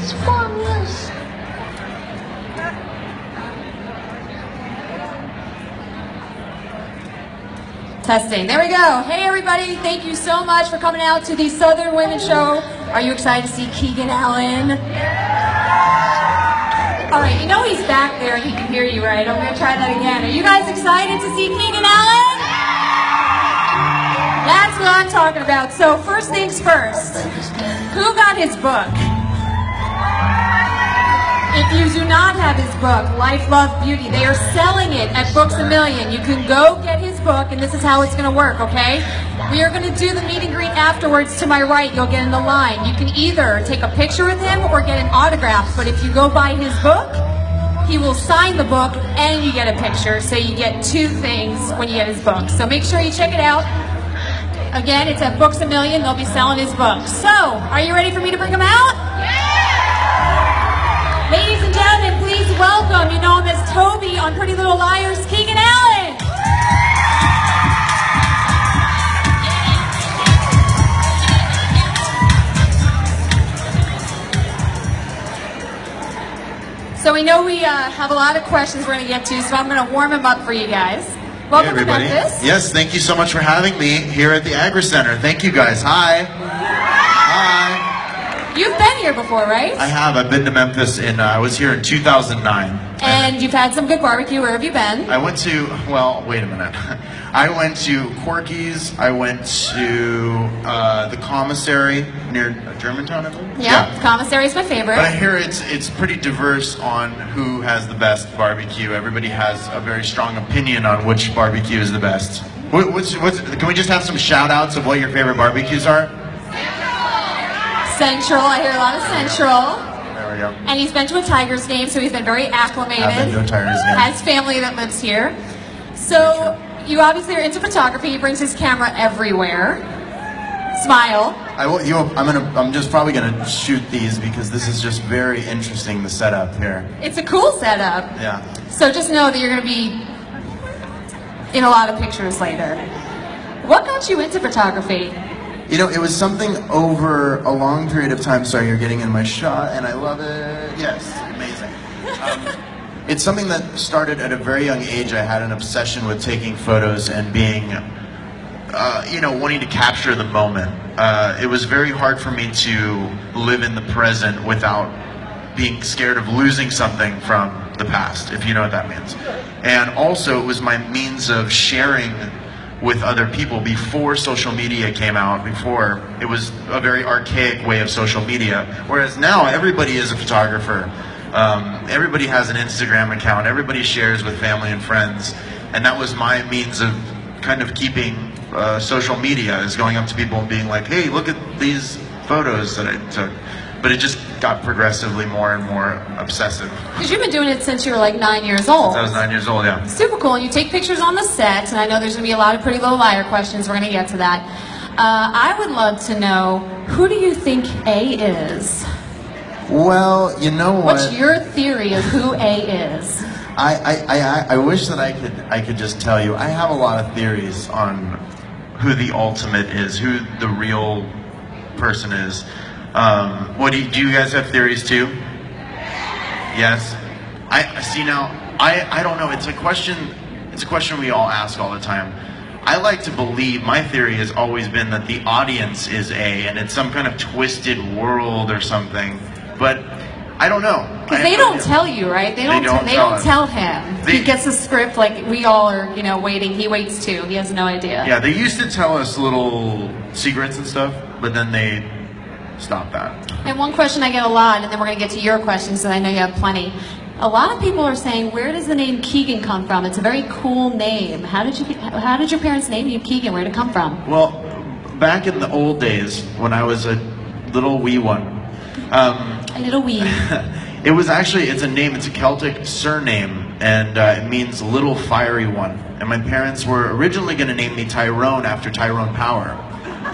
It's 4 meals. Testing. There we go. Hey everybody, thank you so much for coming out to the Southern Women's Show. Are you excited to see Keegan Allen? All right, you know he's back there and he can hear you, right? I'm going to try that again. Are you guys excited to see Keegan Allen? That's what I'm talking about. So first things first, who got his book? If you do not have his book, Life, Love, Beauty, they are selling it at Books A Million. You can go get his book, and this is how it's going to work, okay? We are going to do the meet and greet afterwards. To my right, you'll get in the line. You can either take a picture with him or get an autograph, but if you go buy his book, he will sign the book and you get a picture, so you get 2 things when you get his book. So make sure you check it out. Again, it's at Books A Million. They'll be selling his book. So, are you ready for me to bring him out? Ladies and gentlemen, please welcome, you know him as Toby on Pretty Little Liars, Keegan Allen. So we know we have a lot of questions we're going to get to, so I'm going to warm him up for you guys. Welcome hey everybody. to Memphis. Yes, thank you so much for having me here at the Agri Center. Thank you guys. Hi. Hi. You've been here before, right? I have. I've been to Memphis I was here in 2009. And you've had some good barbecue. Where have you been? I went to, well, wait a minute. I went to Corky's. I went to the commissary near Germantown, I believe. Yeah, commissary is my favorite. But I hear it's pretty diverse on who has the best barbecue. Everybody has a very strong opinion on which barbecue is the best. Can we just have some shout outs of what your favorite barbecues are? Central, I hear a lot of Central. There we go. And he's been to a Tigers game, so he's been very acclimated. I've been to a Tigers game. Has family that lives here. So you obviously are into photography. He brings his camera everywhere. Smile. I'm just probably gonna shoot these because this is just very interesting, the setup here. It's a cool setup. Yeah. So just know that you're gonna be in a lot of pictures later. What got you into photography? You know, it was something over a long period of time. Sorry, you're getting in my shot, and I love it. Yes, amazing. It's something that started at a very young age. I had an obsession with taking photos and being, wanting to capture the moment. It was very hard for me to live in the present without being scared of losing something from the past, if you know what that means. And also, it was my means of sharing with other people before social media came out. Before, it was a very archaic way of social media, whereas now everybody is a photographer. Everybody has an Instagram account, everybody shares with family and friends, and that was my means of kind of keeping social media, is going up to people and being like, hey, look at these photos that I took. But it just got progressively more and more obsessive. Because you've been doing it since you were like 9 years old. Since I was 9 years old, yeah. Super cool. And you take pictures on the set, and I know there's going to be a lot of Pretty Little Liar questions. We're going to get to that. I would love to know, who do you think A is? Well, you know what? What's your theory of who A is? I wish that I could just tell you. I have a lot of theories on who the ultimate is, who the real person is. Do you guys have theories too? Yes. I don't know. It's a question we all ask all the time. I like to believe, my theory has always been that the audience is A, and it's some kind of twisted world or something. But I don't know. Because they don't tell you, right? They don't tell him. He gets a script like we all are, waiting. He waits too. He has no idea. Yeah, they used to tell us little secrets and stuff, but then they stopped that. And one question I get a lot, and then we're going to get to your questions, so I know you have plenty. A lot of people are saying, where does the name Keegan come from? It's a very cool name. How did your parents name you Keegan? Where did it come from? Well, back in the old days, when I was a little wee one. A little wee. It's a name, it's a Celtic surname, and it means little fiery one. And my parents were originally going to name me Tyrone after Tyrone Power.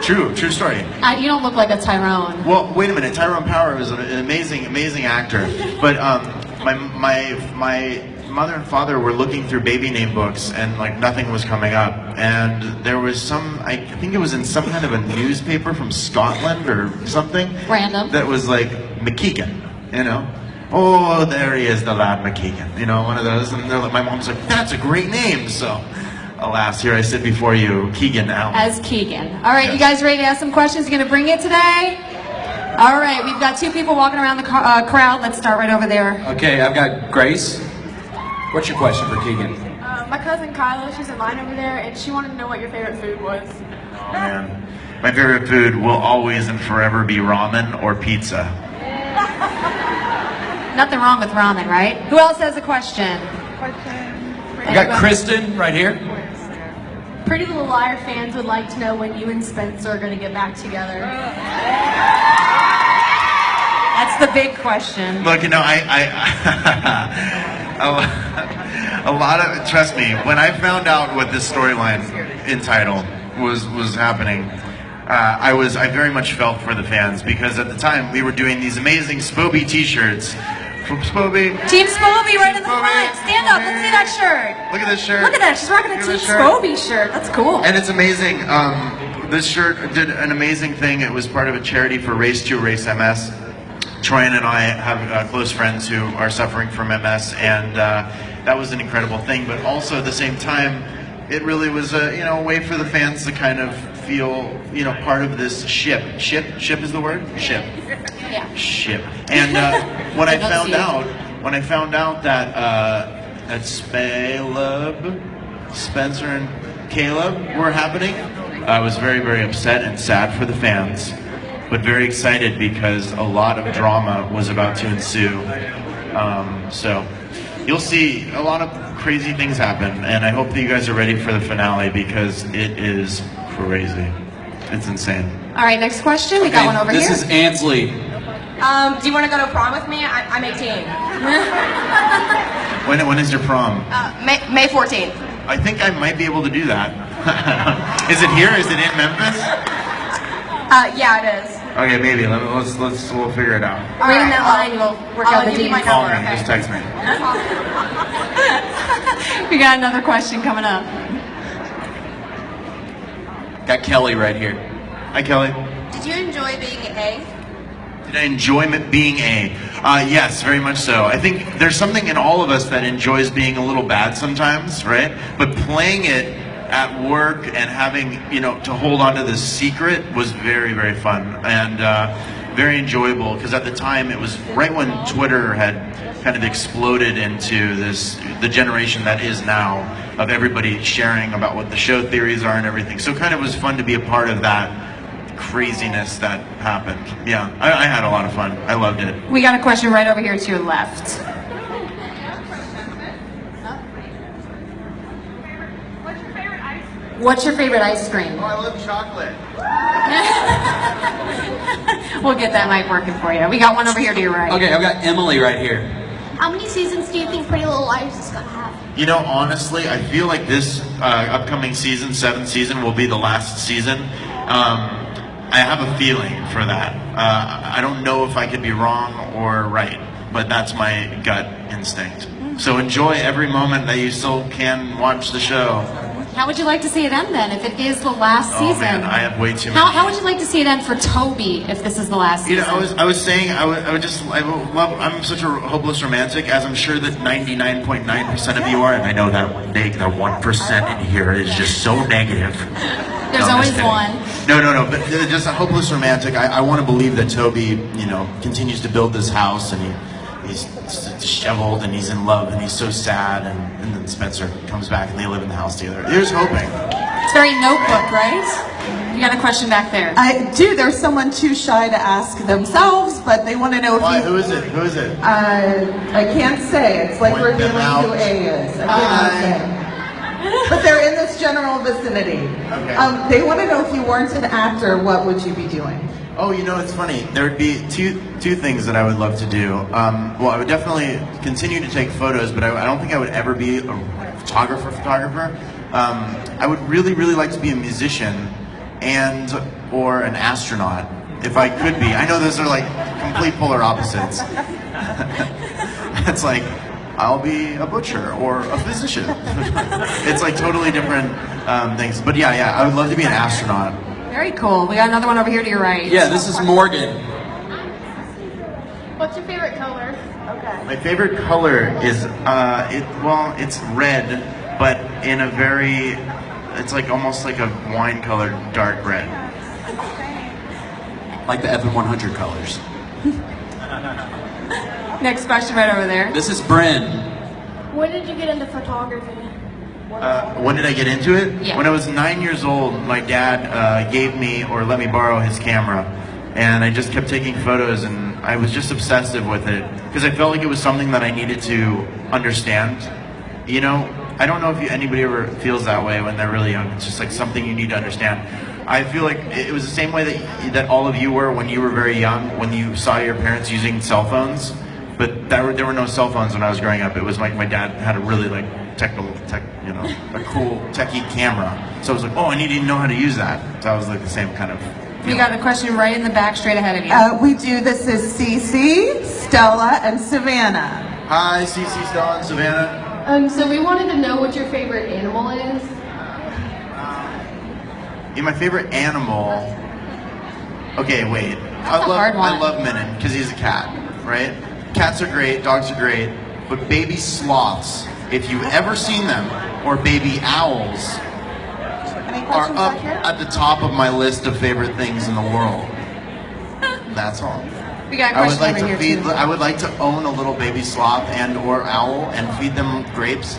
True story. You don't look like a Tyrone. Well, wait a minute. Tyrone Power was an amazing actor. But my mother and father were looking through baby name books, and like nothing was coming up. And there was I think it was in some kind of a newspaper from Scotland or something. Random. That was like McKeegan. you know. Oh, there he is, the lad McKeegan. You know, one of those. And my mom's like, that's a great name. So, alas, here I sit before you, Keegan out. As Keegan. All right, Yes. you guys ready to ask some questions? You gonna bring it today? All right, we've got 2 people walking around the crowd. Let's start right over there. Okay, I've got Grace. What's your question for Keegan? My cousin Kyla, she's in line over there, and she wanted to know what your favorite food was. Oh, man. My favorite food will always and forever be ramen or pizza. Nothing wrong with ramen, right? Who else has a question? I got Kristen right here. Pretty Little Liar fans would like to know when you and Spencer are going to get back together. That's the big question. Look, you know, a lot of, trust me, when I found out what this storyline Untitled was happening, I very much felt for the fans, because at the time we were doing these amazing Spoby t-shirts from Spoby. Team Spoby right in the Spoby. front. Stand up, let's see that shirt. Look at this shirt. Look at that, she's rocking a Look at Team this shirt. Spoby shirt. That's cool. And it's amazing. This shirt did an amazing thing. It was part of a charity for Race 2 Race MS. Troyan and I have close friends who are suffering from MS, and that was an incredible thing. But also at the same time, it really was a way for the fans to kind of feel part of this ship. Ship is the word? Ship. Yeah. Ship. And when I found out that Spencer and Caleb were happening, I was very, very upset and sad for the fans, but very excited because a lot of drama was about to ensue. So you'll see a lot of crazy things happen, and I hope that you guys are ready for the finale, because it is crazy. It's insane. All right, next question. We got one over this here. is Ansley. Do you want to go to prom with me? I'm 18. When is your prom? May 14th. I think I might be able to do that. Is it here? Is it in Memphis? Yeah, it is. Okay, maybe. We'll figure it out. Wait in that line, we'll work out the give you my details. Call me. number, okay. Just text me. We got another question coming up. Got Kelly right here. Hi, Kelly. Did you enjoy being A? Did I enjoy being A? Yes, very much so. I think there's something in all of us that enjoys being a little bad sometimes, right? But playing it at work and having, to hold on to this secret was very, very fun and very enjoyable, because at the time it was right when Twitter had kind of exploded into the generation that is now, of everybody sharing about what the show theories are and everything. So kind of was fun to be a part of that craziness that happened. Yeah, I had a lot of fun. I loved it. We got a question right over here to your left. What's your favorite ice cream? Oh, I love chocolate. We'll get that mic working for you. We got one over here to your right. Okay, I've got Emily right here. How many seasons do you think Pretty Little Liars is going to have? Honestly, I feel like this upcoming season, 7th season, will be the last season. I have a feeling for that. I don't know if I could be wrong or right, but that's my gut instinct. So enjoy every moment that you still can watch the show. How would you like to see it end then, if it is the last season? Oh man, I have way too many. How would you like to see it end for Toby if this is the last season? I was saying I would love. I'm such a hopeless romantic, as I'm sure that 99.9% of you are, and I know that the 1% in here is just so negative. There's No, I'm always just one. No, but just a hopeless romantic. I want to believe that Toby, continues to build this house, and he's disheveled, and he's in love, and he's so sad, and then Spencer comes back, and they live in the house together. Here's hoping. It's very Notebook, right? You got a question back there. I do. There's someone too shy to ask themselves, but they want to know if Why? you. Who is it? Who is it? I can't say. It's like Point them revealing out. who A is. I cannot say. But they're in this general vicinity. Okay. They want to know if you weren't an actor, what would you be doing? Oh, it's funny. There would be two things that I would love to do. Well, I would definitely continue to take photos, but I don't think I would ever be a photographer. I would really, really like to be a musician or an astronaut, if I could be. I know those are like complete polar opposites. It's like, I'll be a butcher or a physician. It's like totally different things. But yeah, I would love to be an astronaut. Very cool. We got another one over here to your right. Yeah, this is Morgan. What's your favorite color? Okay. My favorite color is it's red, but in a very, it's like almost like a wine colored dark red. Like the Evan 100 colors. Next question right over there. This is Bryn. When did you get into photography? When did I get into it? Yeah. When I was 9 years old, my dad gave me or let me borrow his camera, and I just kept taking photos, and I was just obsessive with it because I felt like it was something that I needed to understand. You know, I don't know if anybody ever feels that way when they're really young. It's just like something you need to understand. I feel like it was the same way that all of you were when you were very young, when you saw your parents using cell phones. But there were no cell phones when I was growing up. It was like my dad had a really like a cool techie camera. So I was like, oh, I need to know how to use that. So I was like the same kind of. You got a question right in the back, straight ahead of you. We do. This is Cece, Stella, and Savannah. Hi, Cece, Stella, and Savannah. So we wanted to know what your favorite animal is. My favorite animal. Okay, wait. That's a hard one. I love Minnan because he's a cat, right? Cats are great, dogs are great, but baby sloths, if you've ever seen them, or baby owls, Any are questions up back here? at the top of my list of favorite things in the world. That's all. We got a I would question like over to here feed. too. I would like to own a little baby sloth and or owl and feed them grapes,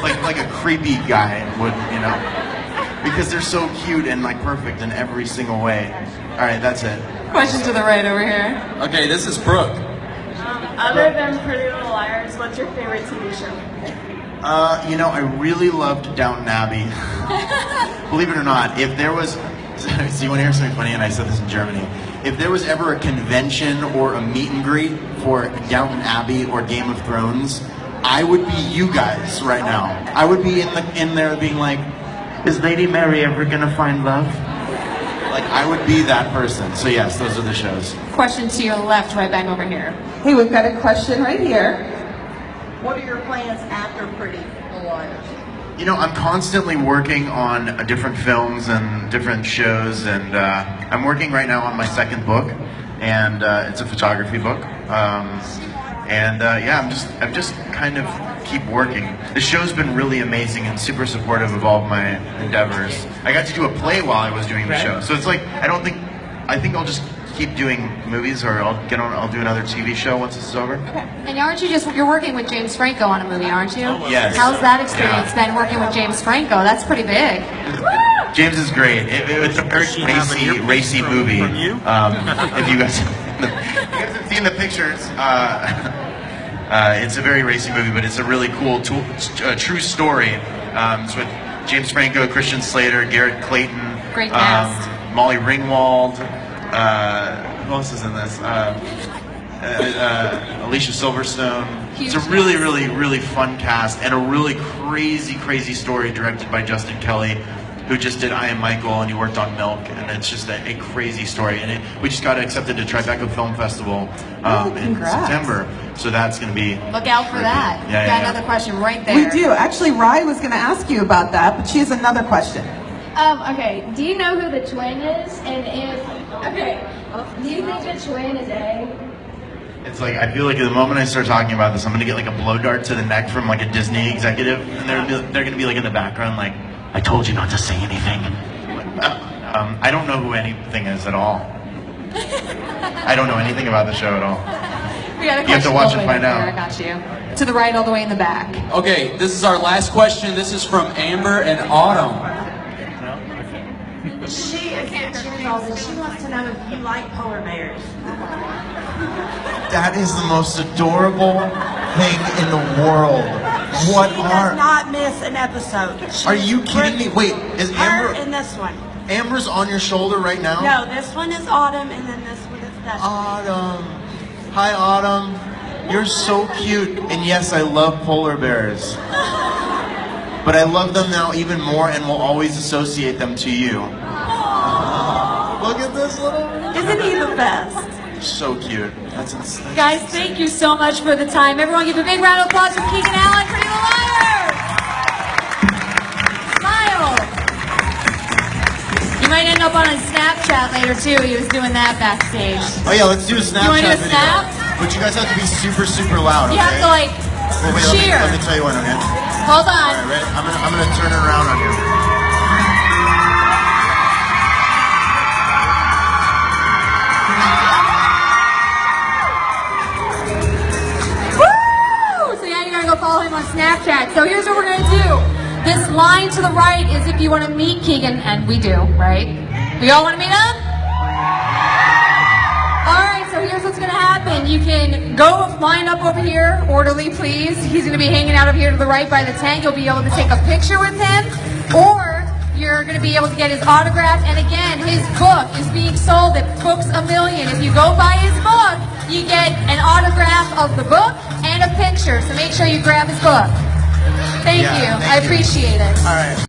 like a creepy guy would, you know, because they're so cute and like perfect in every single way. All right, that's it. Question to the right over here. Okay, this is Brooke. Other than Pretty Little Liars, what's your favorite TV show? I really loved Downton Abbey. Believe it or not, if there was, so you want to hear something funny? And I said this in Germany. If there was ever a convention or a meet and greet for Downton Abbey or Game of Thrones, I would be you guys right now. I would be in there being like, is Lady Mary ever gonna find love? Like I would be that person. So yes, those are the shows. Question to your left, right back over here. Hey, we've got a question right here. What are your plans after Pretty Little Liars? I'm constantly working on different films and different shows, and I'm working right now on my second book, and it's a photography book. I'm just kind of keep working. The show's been really amazing and super supportive of all of my endeavors. I got to do a play while I was doing the show, so it's like I think I'll just keep doing movies, or I'll do another TV show once this is over. And aren't you're working with James Franco on a movie, aren't you? Yes. How's that experience been working with James Franco? That's pretty big. James is great. It's a very racy movie. If you guys haven't seen the pictures, it's a very racy movie, but it's a really cool, true story. It's with James Franco, Christian Slater, Garrett Clayton, Great cast. Molly Ringwald. Who else is in this? Alicia Silverstone. Huge It's a really, really, really fun cast and a really crazy story directed by Justin Kelly, who just did I Am Michael and he worked on Milk, and it's just a crazy story. And we just got accepted to Tribeca Film Festival in September, so that's going to be. Look out for that. Yeah, Got another question right there. We do. Actually, Rye was going to ask you about that, but she has another question. Okay, do you know who the twin is? And do you think the twin is A? It's like I feel like the moment I start talking about this, I'm gonna get like a blow dart to the neck from like a Disney executive, and they're gonna be like in the background, like, I told you not to say anything. I don't know who anything is at all. I don't know anything about the show at all. We got a You have to question watch all the and way find back out. there. I got you. To the right, all the way in the back. Okay, this is our last question. This is from Amber and Autumn. She wants to know if you like polar bears. That is the most adorable thing in the world. What She does not miss an episode. Are you kidding me? Wait, is Her Amber? and this one. Amber's on your shoulder right now? No, this one is Autumn, and then this one is Dustin. Autumn. Hi, Autumn. You're so cute. And yes, I love polar bears. But I love them now even more and will always associate them to you. Look at this little... Isn't he the best? So cute. That's insane. Guys, thank you so much for the time. Everyone give a big round of applause for Keegan Allen, Pretty Little Liars! Smile! You might end up on a Snapchat later too. He was doing that backstage. Oh yeah, let's do a Snapchat You want to do a video. snap? But you guys have to be super, super loud, okay? You have to like Well, wait, cheer. Let me tell you one, okay? Hold on. All right, ready? I'm gonna turn it around on you. Woo! So yeah, you're gonna go follow him on Snapchat. So here's what we're gonna do. This line to the right is if you want to meet Keegan, and we do, right? We all want to meet him? Alright, so here's what's gonna happen. You can go line up over here, orderly please. He's gonna be hanging out over here to the right by the tent. You'll be able to take a picture with him, or you're gonna be able to get his autograph. And again, his book is being sold at Books A Million. If you go buy his book, you get an autograph of the book and a picture. So make sure you grab his book. Thank you. I appreciate it. All right.